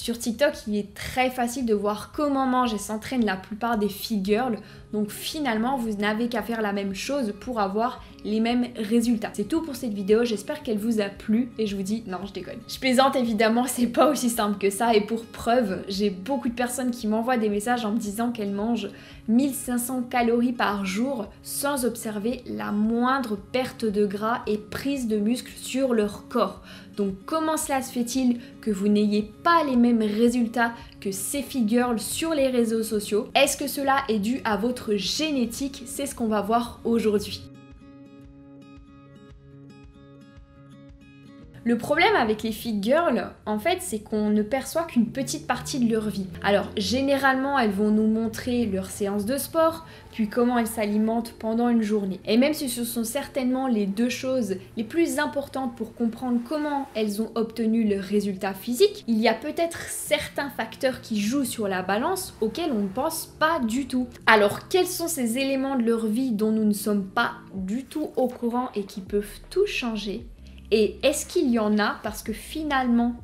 Sur TikTok, il est très facile de voir comment mangent et s'entraînent la plupart des fit girls. Donc finalement, vous n'avez qu'à faire la même chose pour avoir les mêmes résultats. C'est tout pour cette vidéo, j'espère qu'elle vous a plu et je vous dis non, je déconne. Je plaisante évidemment, c'est pas aussi simple que ça et pour preuve, j'ai beaucoup de personnes qui m'envoient des messages en me disant qu'elles mangent 1500 calories par jour sans observer la moindre perte de gras et prise de muscle sur leur corps. Donc comment cela se fait-il que vous n'ayez pas les mêmes résultats que ces fit girls sur les réseaux sociaux? Est-ce que cela est dû à votre génétique? C'est ce qu'on va voir aujourd'hui. Le problème avec les fit girls, en fait, c'est qu'on ne perçoit qu'une petite partie de leur vie. Alors, généralement, elles vont nous montrer leurs séances de sport, puis comment elles s'alimentent pendant une journée. Et même si ce sont certainement les deux choses les plus importantes pour comprendre comment elles ont obtenu leurs résultats physiques, il y a peut-être certains facteurs qui jouent sur la balance auxquels on ne pense pas du tout. Alors, quels sont ces éléments de leur vie dont nous ne sommes pas du tout au courant et qui peuvent tout changer ? Et est-ce qu'il y en a parce que finalement,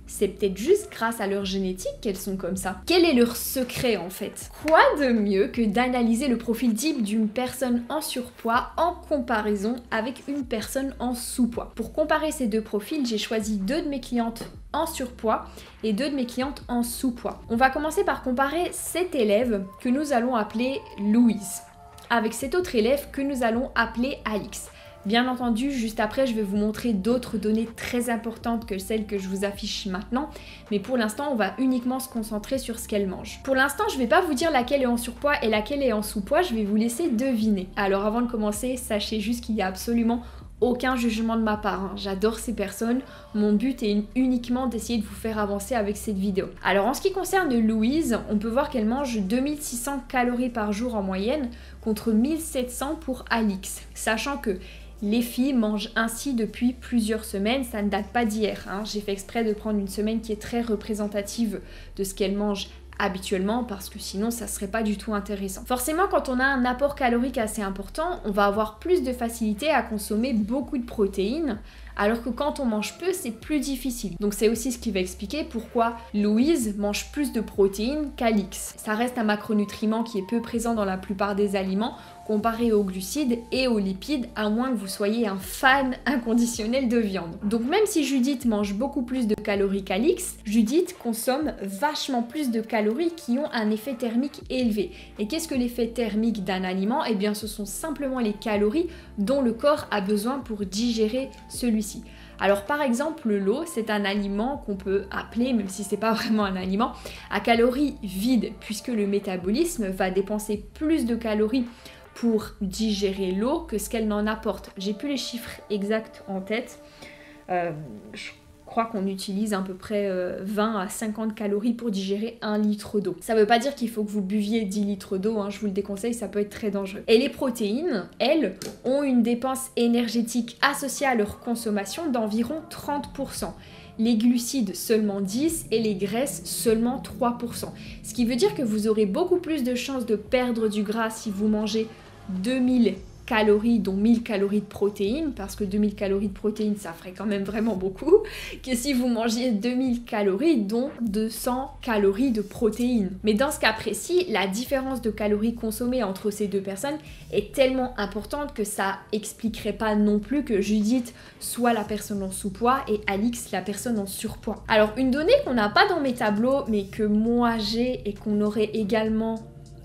c'est peut-être juste grâce à leur génétique qu'elles sont comme ça? Quel est leur secret en fait? Quoi de mieux que d'analyser le profil type d'une personne en surpoids en comparaison avec une personne en sous-poids? Pour comparer ces deux profils, j'ai choisi 2 de mes clientes en surpoids et 2 de mes clientes en sous-poids. On va commencer par comparer cet élève que nous allons appeler Louise avec cet autre élève que nous allons appeler Alix. Bien entendu, juste après, je vais vous montrer d'autres données très importantes que celles que je vous affiche maintenant, mais pour l'instant, on va uniquement se concentrer sur ce qu'elle mange. Pour l'instant, je ne vais pas vous dire laquelle est en surpoids et laquelle est en sous-poids, je vais vous laisser deviner. Alors avant de commencer, sachez juste qu'il n'y a absolument aucun jugement de ma part, hein. J'adore ces personnes, mon but est uniquement d'essayer de vous faire avancer avec cette vidéo. Alors en ce qui concerne Louise, on peut voir qu'elle mange 2600 calories par jour en moyenne contre 1700 pour Alix, sachant que les filles mangent ainsi depuis plusieurs semaines, ça ne date pas d'hier, hein. J'ai fait exprès de prendre une semaine qui est très représentative de ce qu'elles mangent habituellement parce que sinon ça serait pas du tout intéressant. Forcément, quand on a un apport calorique assez important, on va avoir plus de facilité à consommer beaucoup de protéines, alors que quand on mange peu, c'est plus difficile. Donc c'est aussi ce qui va expliquer pourquoi Louise mange plus de protéines qu'Alix. Ça reste un macronutriment qui est peu présent dans la plupart des aliments, comparé aux glucides et aux lipides, à moins que vous soyez un fan inconditionnel de viande. Donc même si Judith mange beaucoup plus de calories qu'Alix, Judith consomme vachement plus de calories qui ont un effet thermique élevé. Et qu'est-ce que l'effet thermique d'un aliment? Eh bien ce sont simplement les calories dont le corps a besoin pour digérer celui-ci. Alors par exemple l'eau, c'est un aliment qu'on peut appeler, même si c'est pas vraiment un aliment, à calories vides, puisque le métabolisme va dépenser plus de calories pour digérer l'eau que ce qu'elle n'en apporte. J'ai plus les chiffres exacts en tête. Je crois qu'on utilise à peu près 20 à 50 calories pour digérer 1 litre d'eau. Ça veut pas dire qu'il faut que vous buviez 10 litres d'eau, hein, je vous le déconseille, ça peut être très dangereux. Et les protéines, elles, ont une dépense énergétique associée à leur consommation d'environ 30%. Les glucides seulement 10% et les graisses seulement 3%. Ce qui veut dire que vous aurez beaucoup plus de chances de perdre du gras si vous mangez 2000 calories, dont 1000 calories de protéines, parce que 2000 calories de protéines, ça ferait quand même vraiment beaucoup, que si vous mangiez 2000 calories, dont 200 calories de protéines. Mais dans ce cas précis, la différence de calories consommées entre ces deux personnes est tellement importante que ça expliquerait pas non plus que Judith soit la personne en sous-poids et Alix la personne en surpoids. Alors une donnée qu'on n'a pas dans mes tableaux, mais que moi j'ai et qu'on aurait également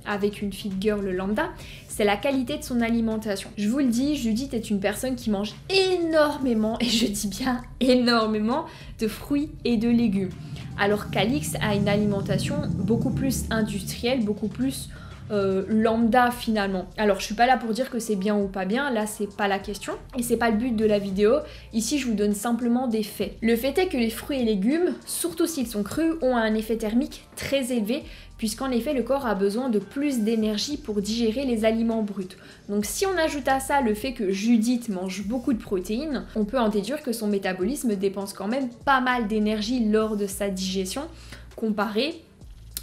avec une fit girl lambda, c'est la qualité de son alimentation. Je vous le dis, Judith est une personne qui mange énormément, et je dis bien énormément, de fruits et de légumes. Alors qu'Alix a une alimentation beaucoup plus industrielle, beaucoup plus lambda finalement. Alors je suis pas là pour dire que c'est bien ou pas bien, là c'est pas la question et c'est pas le but de la vidéo. Ici je vous donne simplement des faits. Le fait est que les fruits et légumes, surtout s'ils sont crus, ont un effet thermique très élevé puisqu'en effet le corps a besoin de plus d'énergie pour digérer les aliments bruts. Donc si on ajoute à ça le fait que Judith mange beaucoup de protéines, on peut en déduire que son métabolisme dépense quand même pas mal d'énergie lors de sa digestion comparé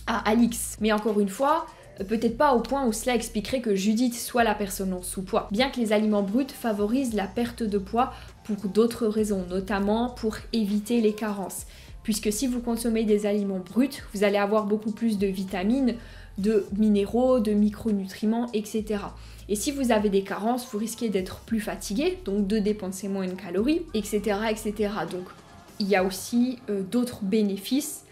à Alix. Mais encore une fois, peut-être pas au point où cela expliquerait que Judith soit la personne en sous-poids, bien que les aliments bruts favorisent la perte de poids pour d'autres raisons, notamment pour éviter les carences. puisque si vous consommez des aliments bruts, vous allez avoir beaucoup plus de vitamines, de minéraux, de micronutriments, etc. Et si vous avez des carences, vous risquez d'être plus fatigué, donc de dépenser moins de calories, etc. etc. Donc il y a aussi d'autres bénéfices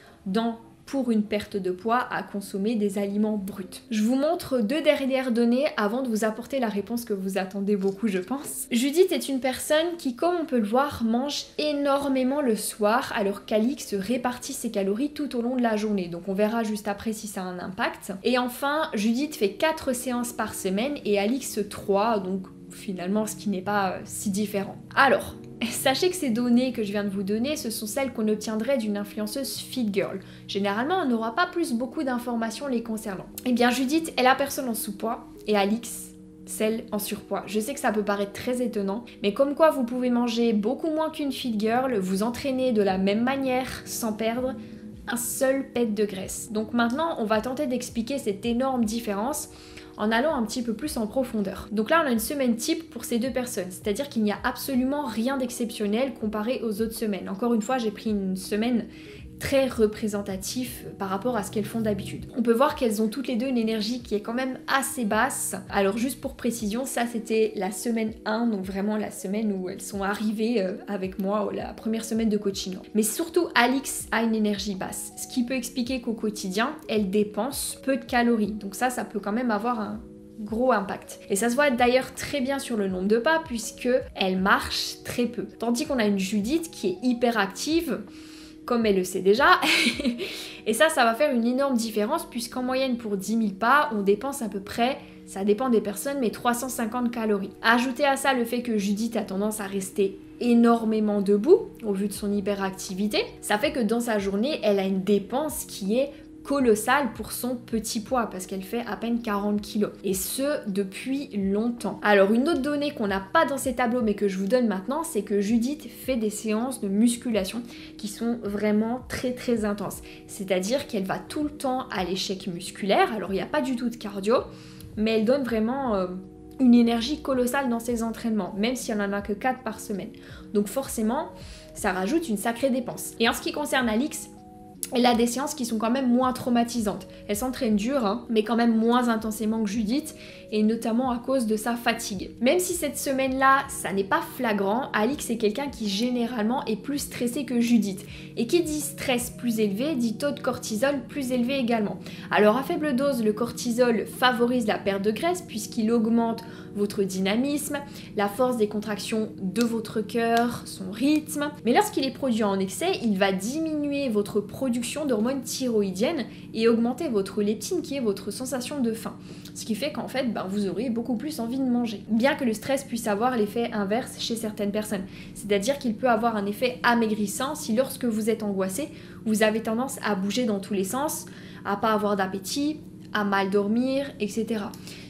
pour une perte de poids à consommer des aliments bruts. Je vous montre 2 dernières données avant de vous apporter la réponse que vous attendez beaucoup, je pense. Judith est une personne qui, comme on peut le voir, mange énormément le soir, alors qu'Alix répartit ses calories tout au long de la journée. Donc on verra juste après si ça a un impact. Et enfin, Judith fait 4 séances par semaine et Alix 3, donc finalement ce qui n'est pas si différent. Alors, sachez que ces données que je viens de vous donner, ce sont celles qu'on obtiendrait d'une influenceuse fit girl. Généralement, on n'aura pas beaucoup d'informations les concernant. Eh bien, Judith est la personne en sous-poids et Alix, celle en surpoids. Je sais que ça peut paraître très étonnant, mais comme quoi vous pouvez manger beaucoup moins qu'une fit girl, vous entraîner de la même manière sans perdre un seul pet de graisse. Donc maintenant, on va tenter d'expliquer cette énorme différence en allant un petit peu plus en profondeur. Donc là, on a une semaine type pour ces 2 personnes, c'est-à-dire qu'il n'y a absolument rien d'exceptionnel comparé aux autres semaines. Encore une fois, j'ai pris une semaine très représentatif par rapport à ce qu'elles font d'habitude. On peut voir qu'elles ont toutes les 2 une énergie qui est quand même assez basse. Alors juste pour précision, ça c'était la semaine 1, donc vraiment la semaine où elles sont arrivées avec moi, la première semaine de coaching. Mais surtout, Alix a une énergie basse, ce qui peut expliquer qu'au quotidien, elle dépense peu de calories. Donc ça peut quand même avoir un gros impact. Et ça se voit d'ailleurs très bien sur le nombre de pas, puisque elle marche très peu. Tandis qu'on a une Judith qui est hyper active, comme elle le sait déjà. Et ça va faire une énorme différence puisqu'en moyenne pour 10 000 pas, on dépense à peu près, ça dépend des personnes, mais 350 calories. Ajoutez à ça le fait que Judith a tendance à rester énormément debout au vu de son hyperactivité, ça fait que dans sa journée, elle a une dépense qui est colossale pour son petit poids parce qu'elle fait à peine 40 kilos et ce depuis longtemps. Alors une autre donnée qu'on n'a pas dans ces tableaux mais que je vous donne maintenant, c'est que Judith fait des séances de musculation qui sont vraiment très très intenses. C'est-à-dire qu'elle va tout le temps à l'échec musculaire, alors il n'y a pas du tout de cardio, mais elle donne vraiment une énergie colossale dans ses entraînements, même si elle n'en a que 4 par semaine. Donc forcément, ça rajoute une sacrée dépense. Et en ce qui concerne Alix, elle a des séances qui sont quand même moins traumatisantes. Elle s'entraîne dur, hein, mais quand même moins intensément que Judith, et notamment à cause de sa fatigue. Même si cette semaine-là, ça n'est pas flagrant, Alix est quelqu'un qui généralement est plus stressé que Judith. Et qui dit stress plus élevé, dit taux de cortisol plus élevé également. Alors à faible dose, le cortisol favorise la perte de graisse puisqu'il augmente votre dynamisme, la force des contractions de votre cœur, son rythme. Mais lorsqu'il est produit en excès, il va diminuer votre production d'hormones thyroïdiennes et augmenter votre leptine qui est votre sensation de faim. Ce qui fait qu'en fait, vous aurez beaucoup plus envie de manger. Bien que le stress puisse avoir l'effet inverse chez certaines personnes. C'est-à-dire qu'il peut avoir un effet amaigrissant si lorsque vous êtes angoissé, vous avez tendance à bouger dans tous les sens, à pas avoir d'appétit, à mal dormir, etc.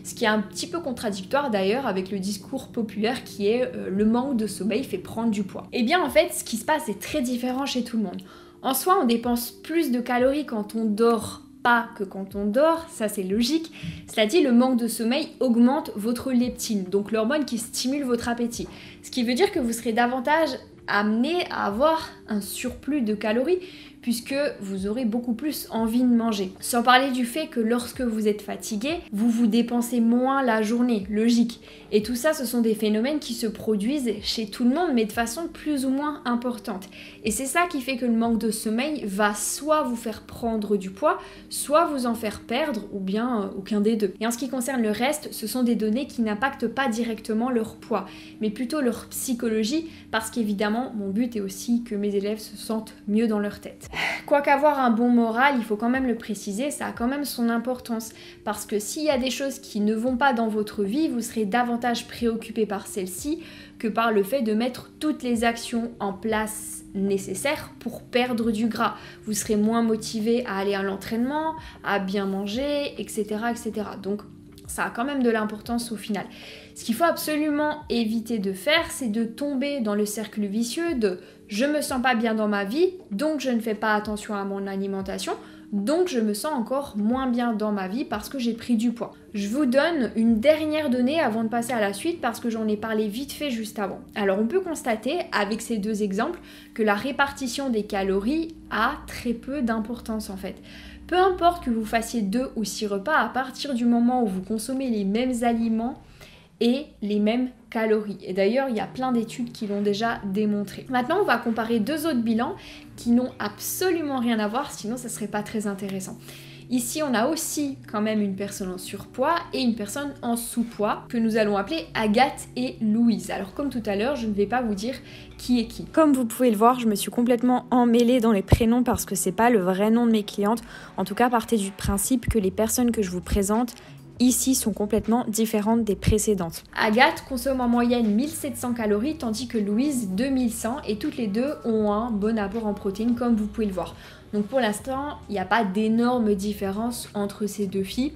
Ce qui est un petit peu contradictoire d'ailleurs avec le discours populaire qui est le manque de sommeil fait prendre du poids. Et bien en fait, ce qui se passe est très différent chez tout le monde. En soi, on dépense plus de calories quand on dort pas que quand on dort, ça c'est logique. Cela dit, le manque de sommeil augmente votre leptine, donc l'hormone qui stimule votre appétit. Ce qui veut dire que vous serez davantage amené à avoir un surplus de calories puisque vous aurez beaucoup plus envie de manger. Sans parler du fait que lorsque vous êtes fatigué, vous dépensez moins la journée, logique. Et tout ça, ce sont des phénomènes qui se produisent chez tout le monde, mais de façon plus ou moins importante. Et c'est ça qui fait que le manque de sommeil va soit vous faire prendre du poids, soit vous en faire perdre, ou bien aucun des deux. Et en ce qui concerne le reste, ce sont des données qui n'impactent pas directement leur poids, mais plutôt leur psychologie, parce qu'évidemment, mon but est aussi que mes élèves se sentent mieux dans leur tête. Quoique avoir un bon moral, il faut quand même le préciser, ça a quand même son importance. Parce que s'il y a des choses qui ne vont pas dans votre vie, vous serez davantage préoccupé par celles-ci que par le fait de mettre toutes les actions en place nécessaires pour perdre du gras. Vous serez moins motivé à aller à l'entraînement, à bien manger, etc. etc. Donc ça a quand même de l'importance au final. Ce qu'il faut absolument éviter de faire, c'est de tomber dans le cercle vicieux de je me sens pas bien dans ma vie, donc je ne fais pas attention à mon alimentation, donc je me sens encore moins bien dans ma vie parce que j'ai pris du poids. Je vous donne une dernière donnée avant de passer à la suite parce que j'en ai parlé vite fait juste avant. Alors on peut constater avec ces deux exemples que la répartition des calories a très peu d'importance en fait. Peu importe que vous fassiez 2 ou 6 repas, à partir du moment où vous consommez les mêmes aliments et les mêmes calories. Et d'ailleurs, il y a plein d'études qui l'ont déjà démontré. Maintenant, on va comparer 2 autres bilans qui n'ont absolument rien à voir, sinon ça serait pas très intéressant. Ici, on a aussi quand même une personne en surpoids et une personne en sous-poids que nous allons appeler Agathe et Louise. Alors comme tout à l'heure, je ne vais pas vous dire qui est qui. Comme vous pouvez le voir, je me suis complètement emmêlée dans les prénoms parce que c'est pas le vrai nom de mes clientes. En tout cas, partez du principe que les personnes que je vous présente ici sont complètement différentes des précédentes. Agathe consomme en moyenne 1700 calories tandis que Louise 2100 et toutes les deux ont un bon apport en protéines comme vous pouvez le voir. Donc pour l'instant, il n'y a pas d'énorme différence entre ces deux filles.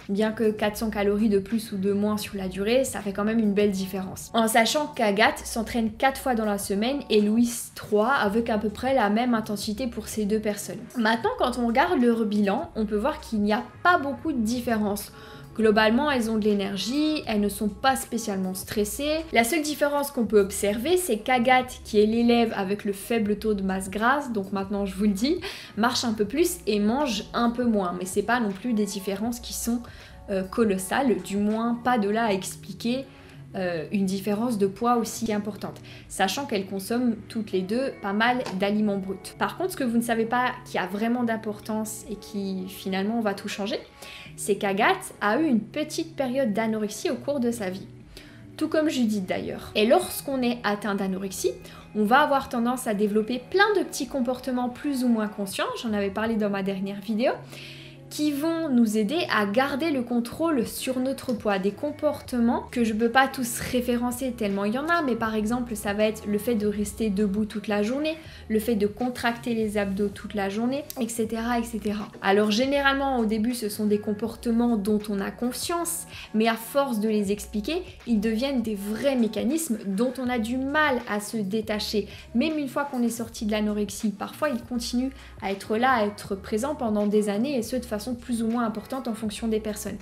Bien que 400 calories de plus ou de moins sur la durée, ça fait quand même une belle différence. En sachant qu'Agathe s'entraîne 4 fois dans la semaine et Louise 3 avec à peu près la même intensité pour ces deux personnes. Maintenant, quand on regarde leur bilan, on peut voir qu'il n'y a pas beaucoup de différence. Globalement, elles ont de l'énergie, elles ne sont pas spécialement stressées. La seule différence qu'on peut observer, c'est qu'Agathe, qui est l'élève avec le faible taux de masse grasse, donc maintenant je vous le dis, marche un peu plus et mange un peu moins. Mais c'est pas non plus des différences qui sont colossales, du moins pas de là à expliquer une différence de poids aussi importante, sachant qu'elles consomment toutes les deux pas mal d'aliments bruts. Par contre, ce que vous ne savez pas qui a vraiment d'importance et qui finalement va tout changer, c'est qu'Agathe a eu une petite période d'anorexie au cours de sa vie. Tout comme Judith d'ailleurs. Et lorsqu'on est atteint d'anorexie, on va avoir tendance à développer plein de petits comportements plus ou moins conscients, j'en avais parlé dans ma dernière vidéo, qui vont nous aider à garder le contrôle sur notre poids. Des comportements que je ne peux pas tous référencer tellement il y en a, mais par exemple ça va être le fait de rester debout toute la journée, le fait de contracter les abdos toute la journée, etc. etc. Alors généralement au début ce sont des comportements dont on a conscience, mais à force de les expliquer, ils deviennent des vrais mécanismes dont on a du mal à se détacher. Même une fois qu'on est sorti de l'anorexie, parfois ils continuent à être là, à être présents pendant des années et ce de façon plus ou moins importante en fonction des personnes.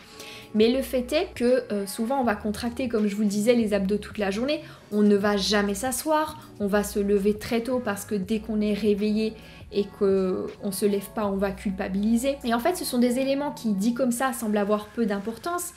Mais le fait est que souvent on va contracter, comme je vous le disais, les abdos toute la journée, on ne va jamais s'asseoir, on va se lever très tôt parce que dès qu'on est réveillé et qu'on se lève pas, on va culpabiliser. Et en fait, ce sont des éléments qui, dit comme ça, semblent avoir peu d'importance,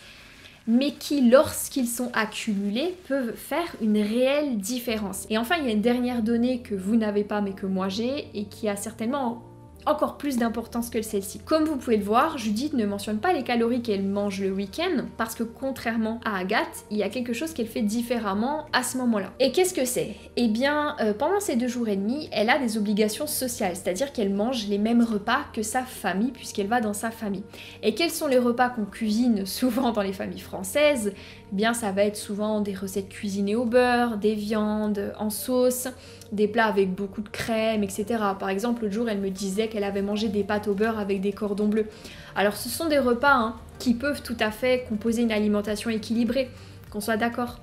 mais qui, lorsqu'ils sont accumulés, peuvent faire une réelle différence. Et enfin, il y a une dernière donnée que vous n'avez pas, mais que moi j'ai, et qui a certainement encore plus d'importance que celle-ci. Comme vous pouvez le voir, Judith ne mentionne pas les calories qu'elle mange le week-end parce que contrairement à Agathe, il y a quelque chose qu'elle fait différemment à ce moment-là. Et qu'est-ce que c'est? Eh bien, pendant ces 2 jours et demi, elle a des obligations sociales, c'est-à-dire qu'elle mange les mêmes repas que sa famille puisqu'elle va dans sa famille. Et quels sont les repas qu'on cuisine souvent dans les familles françaises? Eh bien, ça va être souvent des recettes cuisinées au beurre, des viandes en sauce, des plats avec beaucoup de crème, etc. Par exemple, l'autre jour, elle me disait qu'elle avait mangé des pâtes au beurre avec des cordons bleus. Alors, ce sont des repas qui peuvent tout à fait composer une alimentation équilibrée, qu'on soit d'accord.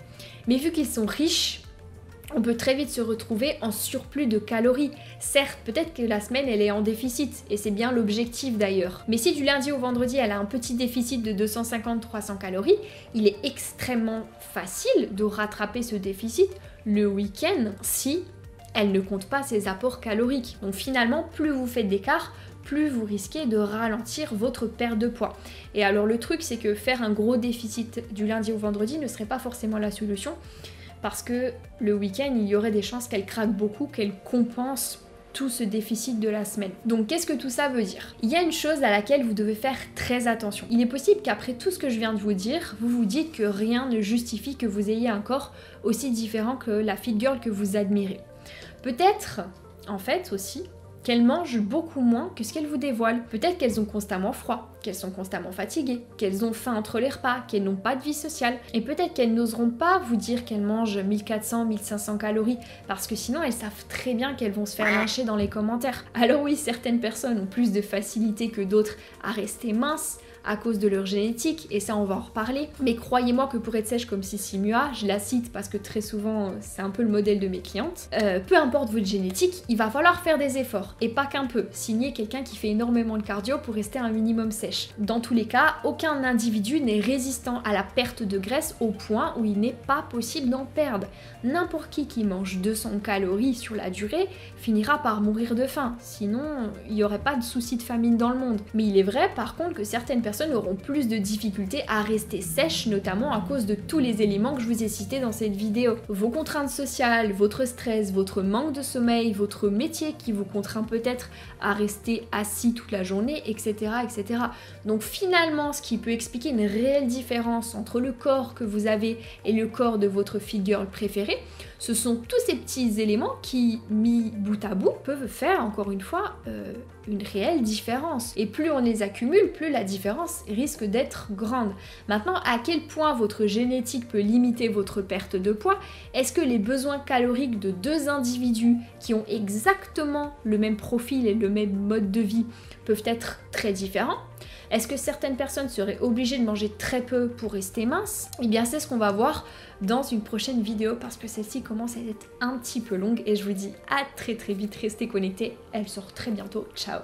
Mais vu qu'ils sont riches, on peut très vite se retrouver en surplus de calories. Certes, peut-être que la semaine, elle est en déficit, et c'est bien l'objectif d'ailleurs. Mais si du lundi au vendredi, elle a un petit déficit de 250-300 calories, il est extrêmement facile de rattraper ce déficit le week-end si elle ne compte pas ses apports caloriques. Donc finalement, plus vous faites d'écart, plus vous risquez de ralentir votre perte de poids. Et alors le truc, c'est que faire un gros déficit du lundi au vendredi ne serait pas forcément la solution, parce que le week-end, il y aurait des chances qu'elle craque beaucoup, qu'elle compense tout ce déficit de la semaine. Donc qu'est-ce que tout ça veut dire? Il y a une chose à laquelle vous devez faire très attention. Il est possible qu'après tout ce que je viens de vous dire, vous vous dites que rien ne justifie que vous ayez un corps aussi différent que la fit girl que vous admirez. Peut-être, en fait aussi, qu'elles mangent beaucoup moins que ce qu'elles vous dévoilent. Peut-être qu'elles ont constamment froid, qu'elles sont constamment fatiguées, qu'elles ont faim entre les repas, qu'elles n'ont pas de vie sociale. Et peut-être qu'elles n'oseront pas vous dire qu'elles mangent 1400, 1500 calories, parce que sinon elles savent très bien qu'elles vont se faire lyncher dans les commentaires. Alors oui, certaines personnes ont plus de facilité que d'autres à rester minces, à cause de leur génétique, et ça on va en reparler. Mais croyez-moi que pour être sèche comme Sissi Mua, je la cite parce que très souvent c'est un peu le modèle de mes clientes, peu importe votre génétique, il va falloir faire des efforts, et pas qu'un peu. Signez quelqu'un qui fait énormément de cardio pour rester un minimum sèche. Dans tous les cas, aucun individu n'est résistant à la perte de graisse au point où il n'est pas possible d'en perdre. N'importe qui mange 200 calories sur la durée finira par mourir de faim, sinon il n'y aurait pas de souci de famine dans le monde. Mais il est vrai par contre que certaines personnes auront plus de difficultés à rester sèches, notamment à cause de tous les éléments que je vous ai cités dans cette vidéo. Vos contraintes sociales, votre stress, votre manque de sommeil, votre métier qui vous contraint peut-être à rester assis toute la journée, etc., etc. Donc finalement, ce qui peut expliquer une réelle différence entre le corps que vous avez et le corps de votre fit girl préférée, ce sont tous ces petits éléments qui, mis bout à bout, peuvent faire, encore une fois, une réelle différence. Et plus on les accumule, plus la différence risque d'être grande. Maintenant, à quel point votre génétique peut limiter votre perte de poids? Est-ce que les besoins caloriques de deux individus qui ont exactement le même profil et le même mode de vie peuvent être très différents? Est-ce que certaines personnes seraient obligées de manger très peu pour rester minces? Eh bien, c'est ce qu'on va voir dans une prochaine vidéo parce que celle-ci commence à être un petit peu longue et je vous dis à très vite, restez connectés, elle sort très bientôt, ciao!